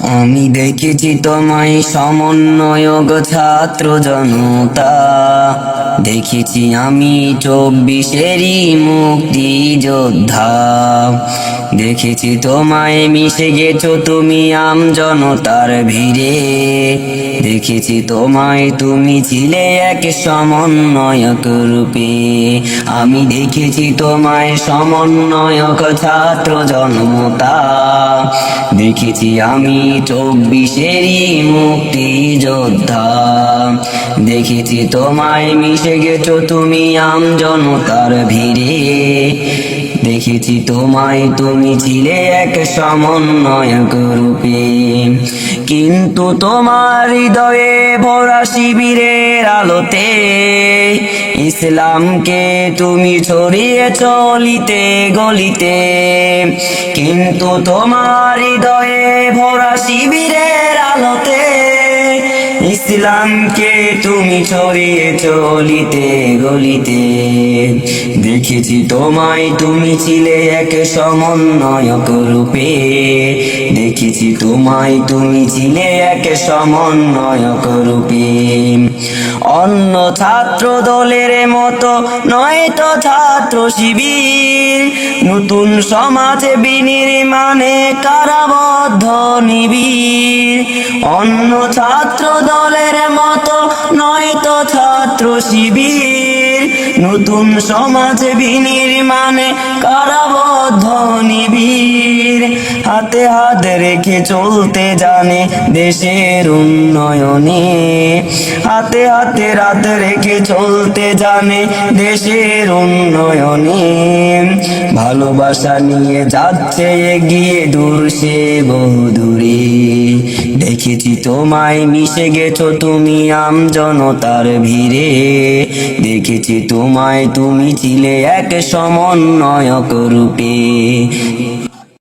আমি দেখেছি তোমায় সমন্বয়ক ছাত্র জনতা, দেখেছি আমি 24-এরই মুক্তি যোদ্ধা। দেখেছি তোমায় মিশে গেছো তুমি জনতার ভিড়ে, দেখেছি তোমায় তুমি ছিলে এক সমন্বয়ক রূপে। আমি দেখেছি তোমায় সমন্বয়ক ছাত্র জনতা, দেখেছি আমি 24-এরই মুক্তি যোদ্ধা। দেখেছি তোমায় মিশে গেছো তুমি জনতার ভিড়ে, দেখেছি তোমায় তুমি ছিলে এক সমন্বয়ক রূপে। কিন্তু তোমার হৃদয়ে ভরা শিবিরের আলোতে ইসলামকে তুমি ছড়িয়ে চলিতে গলিতে। কিন্তু তোমার হৃদয়ে ভরা শিবিরের আলোতে ইসলামকে তুমি ছড়িয়ে চলিতে গলিতে। দেখেছি তোমায় তুমি ছিলে এক সমন্বয়ক রূপে, দেখেছি তোমায় তুমি ছিলে এক সমন্বয়ক রূপে। অন্য ছাত্র দলের মতো নয় তো ছাত্র শিবির, নতুন সমাজ বিনির্মাণে কারাবদ্ধ নিবিড়। অন্য ছাত্র দলের মতো নয় তো ছাত্র শিবির, নতুন সমাজ বিনির্মাণে কারাবদ্ধ নিবিড়। হাতে হাত রেখে চলতে জানে দেশের উন্নয়নে, হাতে হাতে রাত রেখে চলতে জানে দেশের উন্নয়নে। ভালোবাসা নিয়ে যাচ্ছে এগিয়ে দূর সে বহু দূরে। দেখেছি তোমায় মিশে গেছো তুমি জনতার ভিড়ে, দেখেছি তোমায় তুমি ছিলে এক সমন্বয়ক রূপে।